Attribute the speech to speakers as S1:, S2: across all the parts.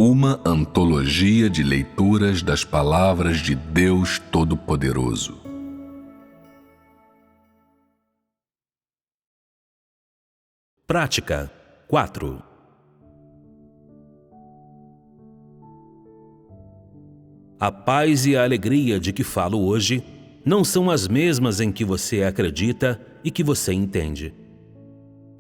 S1: Uma antologia de leituras das palavras de Deus Todo-Poderoso.
S2: Prática 4. A paz e a alegria de que falo hoje não são as mesmas em que você acredita e que você entende.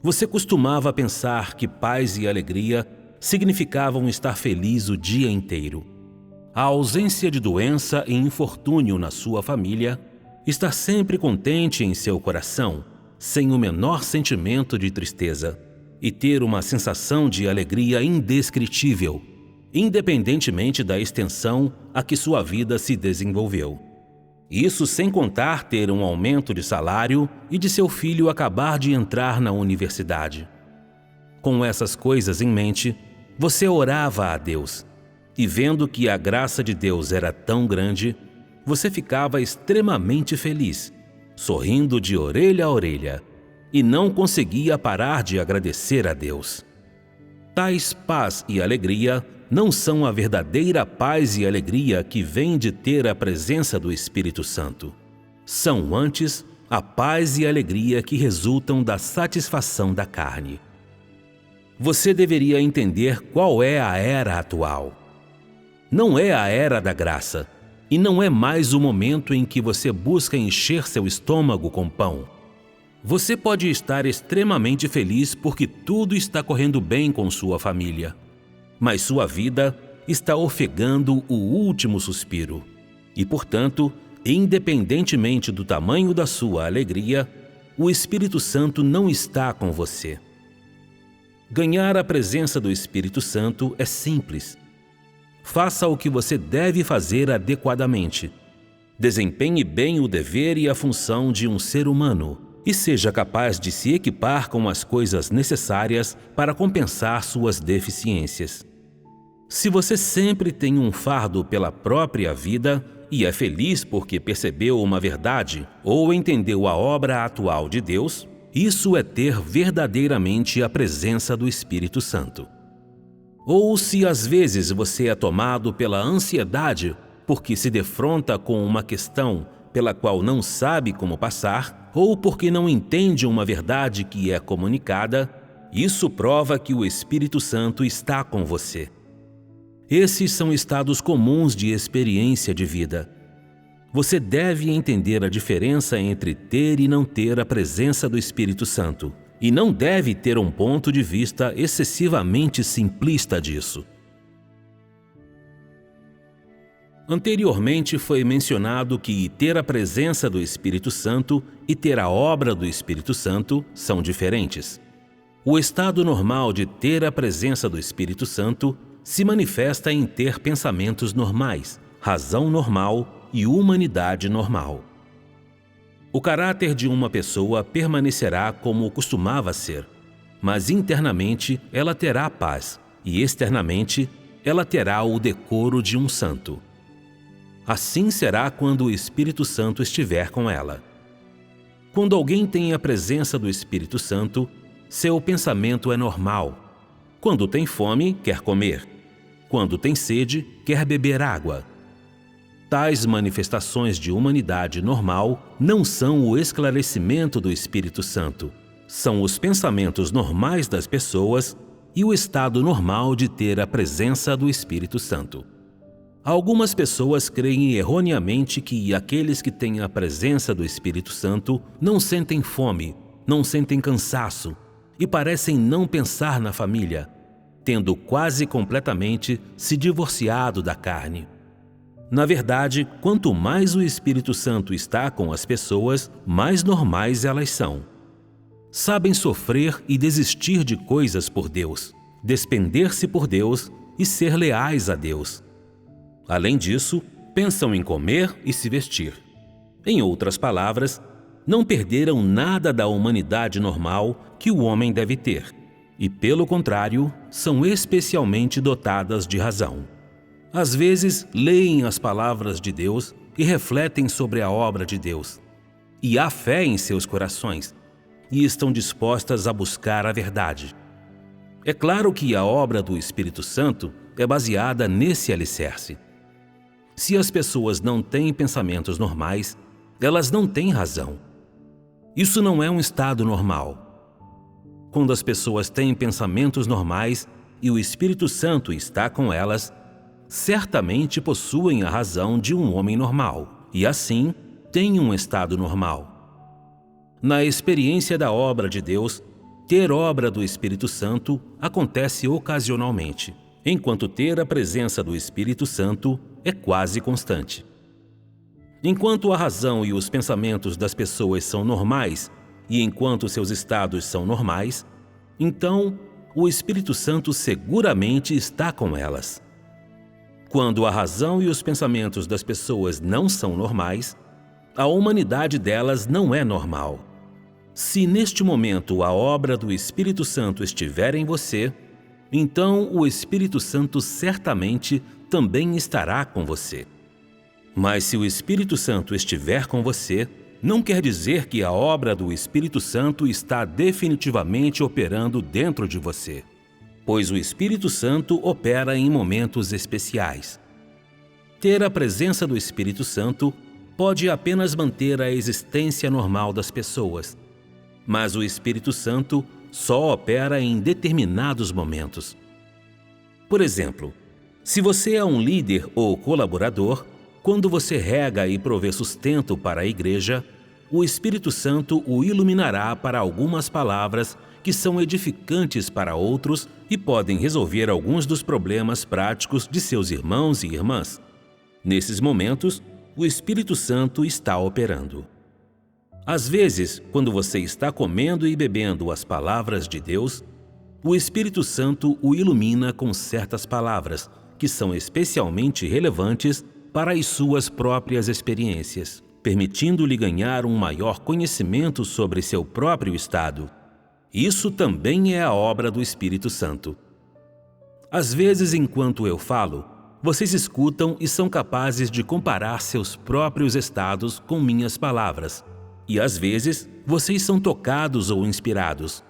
S2: Você costumava pensar que paz e alegria significavam estar feliz o dia inteiro. A ausência de doença e infortúnio na sua família, estar sempre contente em seu coração, sem o menor sentimento de tristeza, e ter uma sensação de alegria indescritível, independentemente da extensão a que sua vida se desenvolveu. Isso sem contar ter um aumento de salário e de seu filho acabar de entrar na universidade. Com essas coisas em mente, você orava a Deus, e vendo que a graça de Deus era tão grande, você ficava extremamente feliz, sorrindo de orelha a orelha, e não conseguia parar de agradecer a Deus. Tais paz e alegria não são a verdadeira paz e alegria que vem de ter a presença do Espírito Santo. São antes a paz e alegria que resultam da satisfação da carne. Você deveria entender qual é a era atual. Não é a era da graça, e não é mais o momento em que você busca encher seu estômago com pão. Você pode estar extremamente feliz porque tudo está correndo bem com sua família, mas sua vida está ofegando o último suspiro. E, portanto, independentemente do tamanho da sua alegria, o Espírito Santo não está com você. Ganhar a presença do Espírito Santo é simples. Faça o que você deve fazer adequadamente. Desempenhe bem o dever e a função de um ser humano e seja capaz de se equipar com as coisas necessárias para compensar suas deficiências. Se você sempre tem um fardo pela própria vida e é feliz porque percebeu uma verdade ou entendeu a obra atual de Deus, isso é ter verdadeiramente a presença do Espírito Santo. Ou se às vezes você é tomado pela ansiedade porque se defronta com uma questão pela qual não sabe como passar, ou porque não entende uma verdade que é comunicada, isso prova que o Espírito Santo está com você. Esses são estados comuns de experiência de vida. Você deve entender a diferença entre ter e não ter a presença do Espírito Santo, e não deve ter um ponto de vista excessivamente simplista disso. Anteriormente foi mencionado que ter a presença do Espírito Santo e ter a obra do Espírito Santo são diferentes. O estado normal de ter a presença do Espírito Santo se manifesta em ter pensamentos normais, razão normal e humanidade normal. O caráter de uma pessoa permanecerá como costumava ser, mas internamente ela terá paz e externamente ela terá o decoro de um santo. Assim será quando o Espírito Santo estiver com ela. Quando alguém tem a presença do Espírito Santo, seu pensamento é normal. Quando tem fome, quer comer. Quando tem sede, quer beber água. Tais manifestações de humanidade normal não são o esclarecimento do Espírito Santo. São os pensamentos normais das pessoas e o estado normal de ter a presença do Espírito Santo. Algumas pessoas creem erroneamente que aqueles que têm a presença do Espírito Santo não sentem fome, não sentem cansaço e parecem não pensar na família, tendo quase completamente se divorciado da carne. Na verdade, quanto mais o Espírito Santo está com as pessoas, mais normais elas são. Sabem sofrer e desistir de coisas por Deus, despender-se por Deus e ser leais a Deus. Além disso, pensam em comer e se vestir. Em outras palavras, não perderam nada da humanidade normal que o homem deve ter, e, pelo contrário, são especialmente dotadas de razão. Às vezes, leem as palavras de Deus e refletem sobre a obra de Deus. E há fé em seus corações, e estão dispostas a buscar a verdade. É claro que a obra do Espírito Santo é baseada nesse alicerce. Se as pessoas não têm pensamentos normais, elas não têm razão. Isso não é um estado normal. Quando as pessoas têm pensamentos normais e o Espírito Santo está com elas, certamente possuem a razão de um homem normal e, assim, têm um estado normal. Na experiência da obra de Deus, ter obra do Espírito Santo acontece ocasionalmente, enquanto ter a presença do Espírito Santo é quase constante. Enquanto a razão e os pensamentos das pessoas são normais e enquanto seus estados são normais, então o Espírito Santo seguramente está com elas. Quando a razão e os pensamentos das pessoas não são normais, a humanidade delas não é normal. Se neste momento a obra do Espírito Santo estiver em você, então o Espírito Santo certamente também estará com você. Mas se o Espírito Santo estiver com você, não quer dizer que a obra do Espírito Santo está definitivamente operando dentro de você, pois o Espírito Santo opera em momentos especiais. Ter a presença do Espírito Santo pode apenas manter a existência normal das pessoas, mas o Espírito Santo só opera em determinados momentos. Por exemplo, se você é um líder ou colaborador, quando você rega e provê sustento para a igreja, o Espírito Santo o iluminará para algumas palavras que são edificantes para outros e podem resolver alguns dos problemas práticos de seus irmãos e irmãs. Nesses momentos, o Espírito Santo está operando. Às vezes, quando você está comendo e bebendo as palavras de Deus, o Espírito Santo o ilumina com certas palavras que são especialmente relevantes para as suas próprias experiências, permitindo-lhe ganhar um maior conhecimento sobre seu próprio estado. Isso também é a obra do Espírito Santo. Às vezes, enquanto eu falo, vocês escutam e são capazes de comparar seus próprios estados com minhas palavras. E às vezes, vocês são tocados ou inspirados.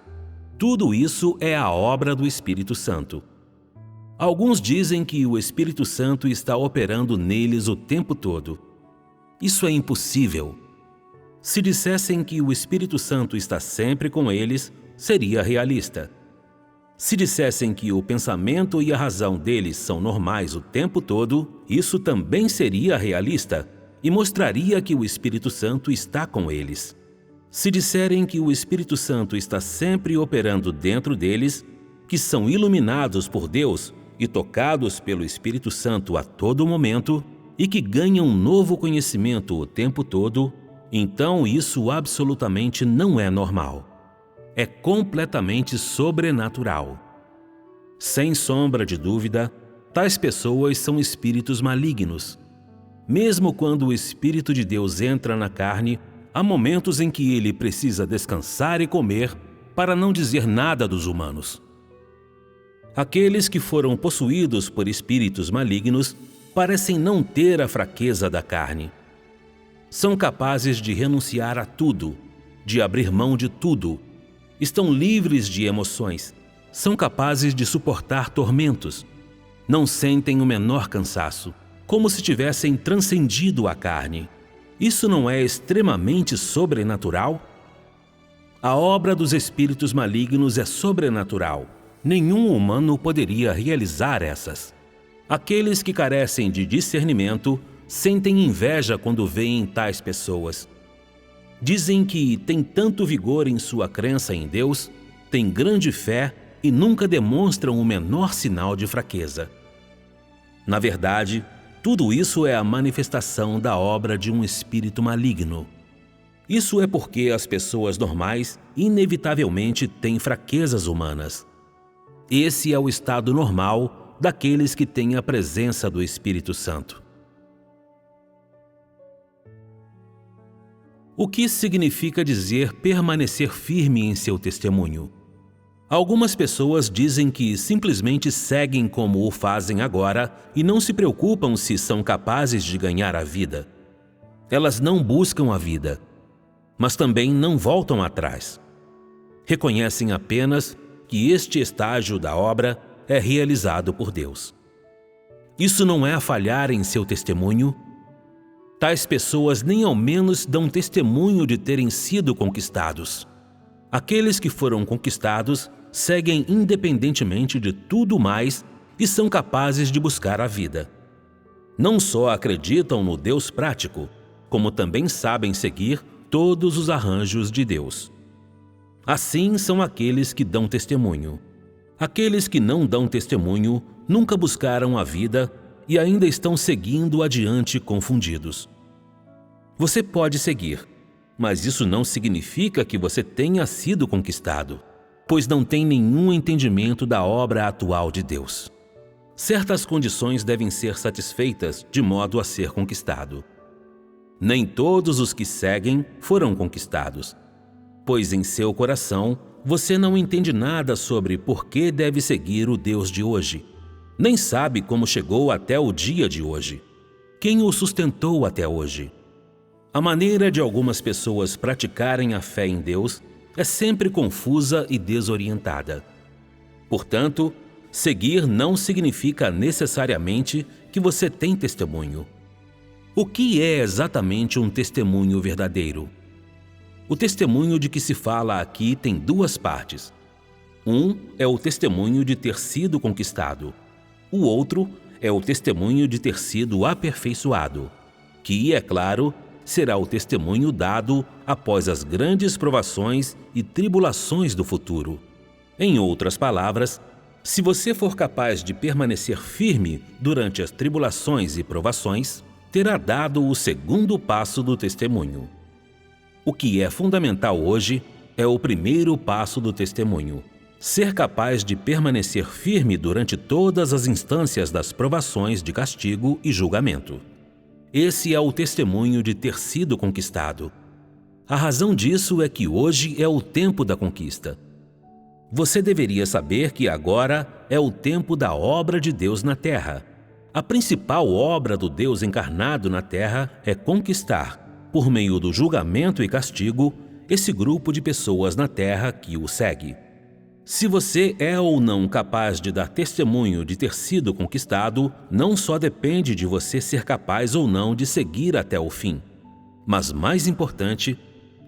S2: Tudo isso é a obra do Espírito Santo. Alguns dizem que o Espírito Santo está operando neles o tempo todo. Isso é impossível. Se dissessem que o Espírito Santo está sempre com eles, seria realista. Se dissessem que o pensamento e a razão deles são normais o tempo todo, isso também seria realista e mostraria que o Espírito Santo está com eles. Se disserem que o Espírito Santo está sempre operando dentro deles, que são iluminados por Deus e tocados pelo Espírito Santo a todo momento e que ganham um novo conhecimento o tempo todo, então isso absolutamente não é normal. É completamente sobrenatural. Sem sombra de dúvida, tais pessoas são espíritos malignos. Mesmo quando o Espírito de Deus entra na carne, há momentos em que ele precisa descansar e comer, para não dizer nada dos humanos. Aqueles que foram possuídos por espíritos malignos parecem não ter a fraqueza da carne. São capazes de renunciar a tudo, de abrir mão de tudo. Estão livres de emoções. São capazes de suportar tormentos. Não sentem o menor cansaço, como se tivessem transcendido a carne. Isso não é extremamente sobrenatural? A obra dos espíritos malignos é sobrenatural. Nenhum humano poderia realizar essas. Aqueles que carecem de discernimento sentem inveja quando veem tais pessoas. Dizem que têm tanto vigor em sua crença em Deus, têm grande fé e nunca demonstram o menor sinal de fraqueza. Na verdade, tudo isso é a manifestação da obra de um espírito maligno. Isso é porque as pessoas normais inevitavelmente têm fraquezas humanas. Esse é o estado normal daqueles que têm a presença do Espírito Santo. O que significa dizer permanecer firme em seu testemunho? Algumas pessoas dizem que simplesmente seguem como o fazem agora e não se preocupam se são capazes de ganhar a vida. Elas não buscam a vida, mas também não voltam atrás. Reconhecem apenas que este estágio da obra é realizado por Deus. Isso não é falhar em seu testemunho? Tais pessoas nem ao menos dão testemunho de terem sido conquistados. Aqueles que foram conquistados seguem independentemente de tudo mais e são capazes de buscar a vida. Não só acreditam no Deus prático, como também sabem seguir todos os arranjos de Deus. Assim são aqueles que dão testemunho. Aqueles que não dão testemunho nunca buscaram a vida e ainda estão seguindo adiante confundidos. Você pode seguir, mas isso não significa que você tenha sido conquistado, pois não tem nenhum entendimento da obra atual de Deus. Certas condições devem ser satisfeitas de modo a ser conquistado. Nem todos os que seguem foram conquistados, pois em seu coração você não entende nada sobre por que deve seguir o Deus de hoje, nem sabe como chegou até o dia de hoje, quem o sustentou até hoje. A maneira de algumas pessoas praticarem a fé em Deus é sempre confusa e desorientada. Portanto, seguir não significa necessariamente que você tem testemunho. O que é exatamente um testemunho verdadeiro? O testemunho de que se fala aqui tem duas partes. Um é o testemunho de ter sido conquistado. O outro é o testemunho de ter sido aperfeiçoado, que, é claro, será o testemunho dado após as grandes provações e tribulações do futuro. Em outras palavras, se você for capaz de permanecer firme durante as tribulações e provações, terá dado o segundo passo do testemunho. O que é fundamental hoje é o primeiro passo do testemunho: ser capaz de permanecer firme durante todas as instâncias das provações de castigo e julgamento. Esse é o testemunho de ter sido conquistado. A razão disso é que hoje é o tempo da conquista. Você deveria saber que agora é o tempo da obra de Deus na Terra. A principal obra do Deus encarnado na Terra é conquistar, por meio do julgamento e castigo, esse grupo de pessoas na Terra que o segue. Se você é ou não capaz de dar testemunho de ter sido conquistado, não só depende de você ser capaz ou não de seguir até o fim, mas mais importante,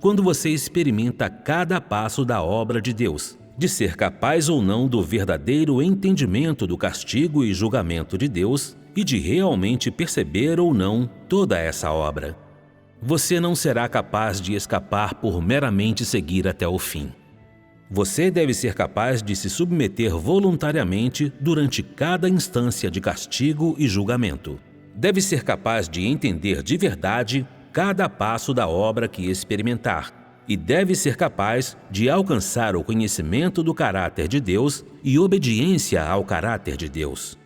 S2: quando você experimenta cada passo da obra de Deus, de ser capaz ou não do verdadeiro entendimento do castigo e julgamento de Deus e de realmente perceber ou não toda essa obra. Você não será capaz de escapar por meramente seguir até o fim. Você deve ser capaz de se submeter voluntariamente durante cada instância de castigo e julgamento. Deve ser capaz de entender de verdade cada passo da obra que experimentar e deve ser capaz de alcançar o conhecimento do caráter de Deus e obediência ao caráter de Deus.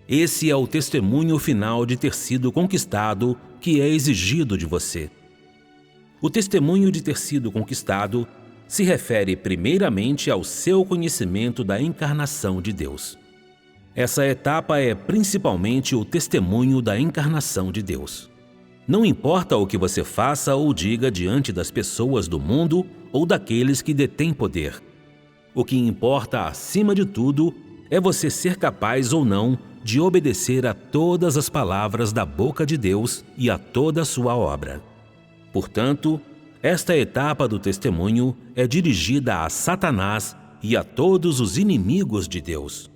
S2: Esse é o testemunho final de ter sido conquistado que é exigido de você. O testemunho de ter sido conquistado se refere primeiramente ao seu conhecimento da encarnação de Deus. Essa etapa é principalmente o testemunho da encarnação de Deus. Não importa o que você faça ou diga diante das pessoas do mundo ou daqueles que detêm poder. O que importa, acima de tudo, é você ser capaz ou não de obedecer a todas as palavras da boca de Deus e a toda a sua obra. Portanto, esta etapa do testemunho é dirigida a Satanás e a todos os inimigos de Deus.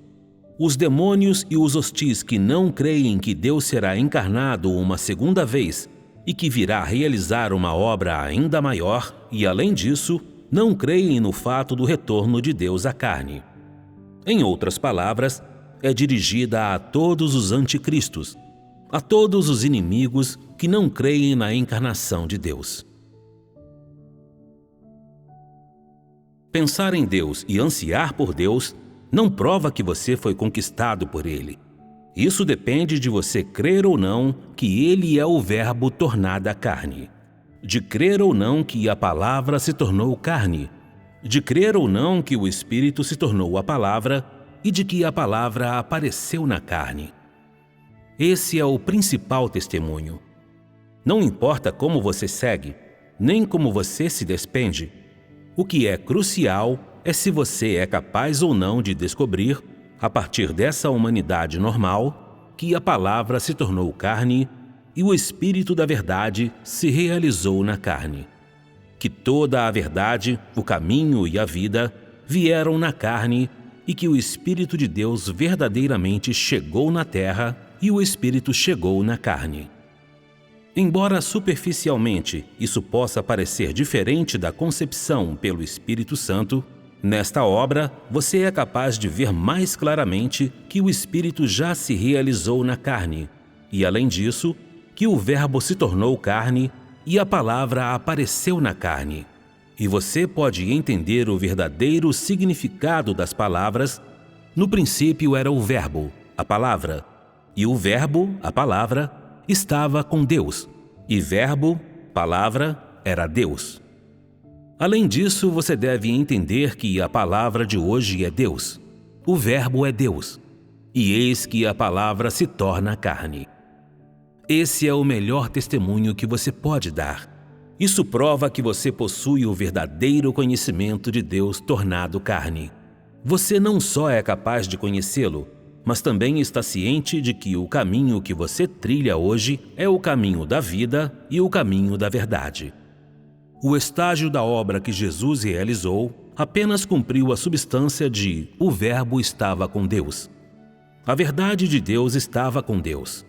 S2: Os demônios e os hostis que não creem que Deus será encarnado uma segunda vez e que virá realizar uma obra ainda maior, e além disso, não creem no fato do retorno de Deus à carne. Em outras palavras, é dirigida a todos os anticristos, a todos os inimigos que não creem na encarnação de Deus. Pensar em Deus e ansiar por Deus não prova que você foi conquistado por Ele. Isso depende de você crer ou não que Ele é o Verbo tornado à carne, de crer ou não que a Palavra se tornou carne, de crer ou não que o Espírito se tornou a Palavra e de que a Palavra apareceu na carne. Esse é o principal testemunho. Não importa como você segue, nem como você se despende. O que é crucial é se você é capaz ou não de descobrir, a partir dessa humanidade normal, que a palavra se tornou carne e o Espírito da verdade se realizou na carne. Que toda a verdade, o caminho e a vida vieram na carne e que o Espírito de Deus verdadeiramente chegou na terra e o Espírito chegou na carne. Embora superficialmente isso possa parecer diferente da concepção pelo Espírito Santo, nesta obra você é capaz de ver mais claramente que o Espírito já se realizou na carne e, além disso, que o Verbo se tornou carne e a palavra apareceu na carne. E você pode entender o verdadeiro significado das palavras. No princípio era o Verbo, a palavra, e o Verbo, a palavra, estava com Deus, e Verbo, palavra, era Deus. Além disso, você deve entender que a palavra de hoje é Deus, o Verbo é Deus, e eis que a palavra se torna carne. Esse é o melhor testemunho que você pode dar. Isso prova que você possui o verdadeiro conhecimento de Deus tornado carne. Você não só é capaz de conhecê-lo, mas também está ciente de que o caminho que você trilha hoje é o caminho da vida e o caminho da verdade. O estágio da obra que Jesus realizou apenas cumpriu a substância de o Verbo estava com Deus. A verdade de Deus estava com Deus.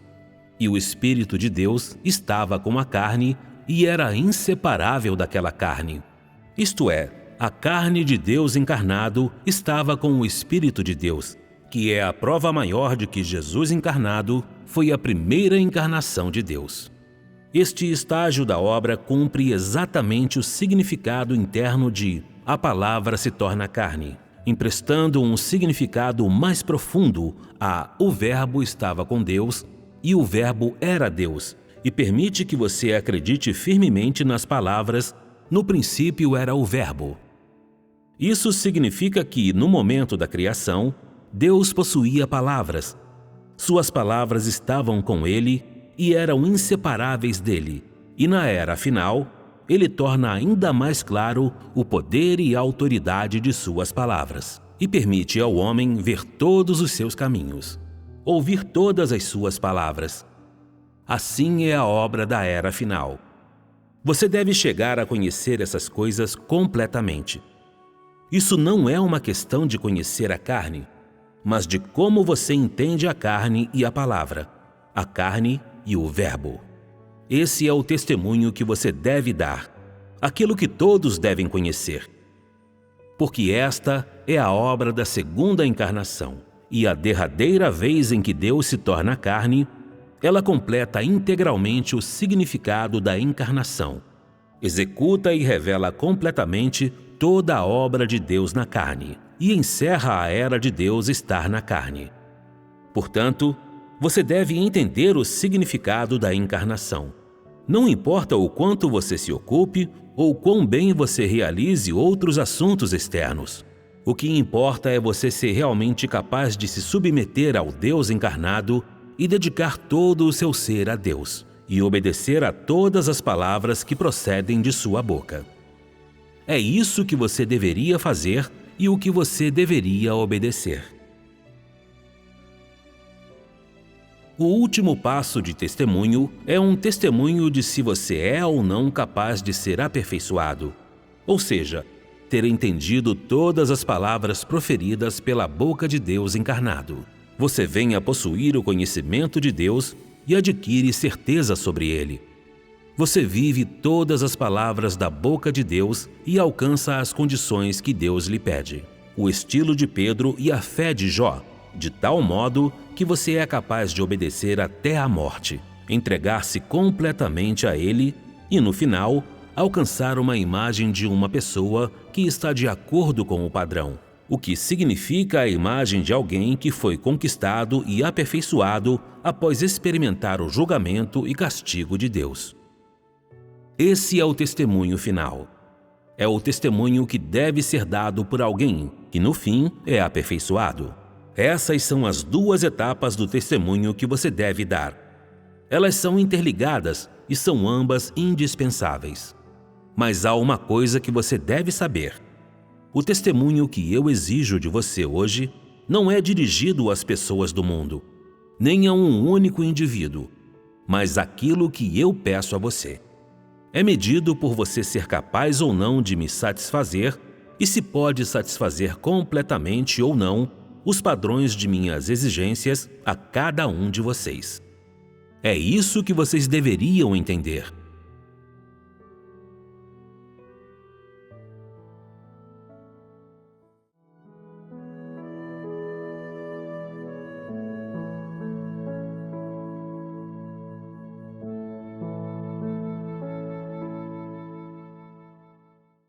S2: E o Espírito de Deus estava com a carne e era inseparável daquela carne. Isto é, a carne de Deus encarnado estava com o Espírito de Deus, que é a prova maior de que Jesus encarnado foi a primeira encarnação de Deus. Este estágio da obra cumpre exatamente o significado interno de a palavra se torna carne, emprestando um significado mais profundo a o Verbo estava com Deus e o Verbo era Deus, e permite que você acredite firmemente nas palavras no princípio era o Verbo. Isso significa que, no momento da criação, Deus possuía palavras. Suas palavras estavam com ele e eram inseparáveis dele, e na era final, ele torna ainda mais claro o poder e a autoridade de suas palavras, e permite ao homem ver todos os seus caminhos, ouvir todas as suas palavras. Assim é a obra da era final. Você deve chegar a conhecer essas coisas completamente. Isso não é uma questão de conhecer a carne, mas de como você entende a carne e a palavra, a carne e o Verbo. Esse é o testemunho que você deve dar, aquilo que todos devem conhecer. Porque esta é a obra da segunda encarnação, e a derradeira vez em que Deus se torna carne, ela completa integralmente o significado da encarnação, executa e revela completamente toda a obra de Deus na carne e encerra a era de Deus estar na carne. Portanto, você deve entender o significado da encarnação. Não importa o quanto você se ocupe ou quão bem você realize outros assuntos externos. O que importa é você ser realmente capaz de se submeter ao Deus encarnado e dedicar todo o seu ser a Deus, e obedecer a todas as palavras que procedem de sua boca. É isso que você deveria fazer e o que você deveria obedecer. O último passo de testemunho é um testemunho de se você é ou não capaz de ser aperfeiçoado, ou seja, ter entendido todas as palavras proferidas pela boca de Deus encarnado. Você vem a possuir o conhecimento de Deus e adquire certeza sobre ele. Você vive todas as palavras da boca de Deus e alcança as condições que Deus lhe pede. O estilo de Pedro e a fé de Jó, de tal modo que você é capaz de obedecer até a morte, entregar-se completamente a ele e, no final, alcançar uma imagem de uma pessoa que está de acordo com o padrão, o que significa a imagem de alguém que foi conquistado e aperfeiçoado após experimentar o julgamento e castigo de Deus. Esse é o testemunho final. É o testemunho que deve ser dado por alguém que, no fim, é aperfeiçoado. Essas são as duas etapas do testemunho que você deve dar. Elas são interligadas e são ambas indispensáveis. Mas há uma coisa que você deve saber. O testemunho que eu exijo de você hoje não é dirigido às pessoas do mundo, nem a um único indivíduo, mas aquilo que eu peço a você. É medido por você ser capaz ou não de me satisfazer e se pode satisfazer completamente ou não os padrões de minhas exigências a cada um de vocês. É isso que vocês deveriam entender.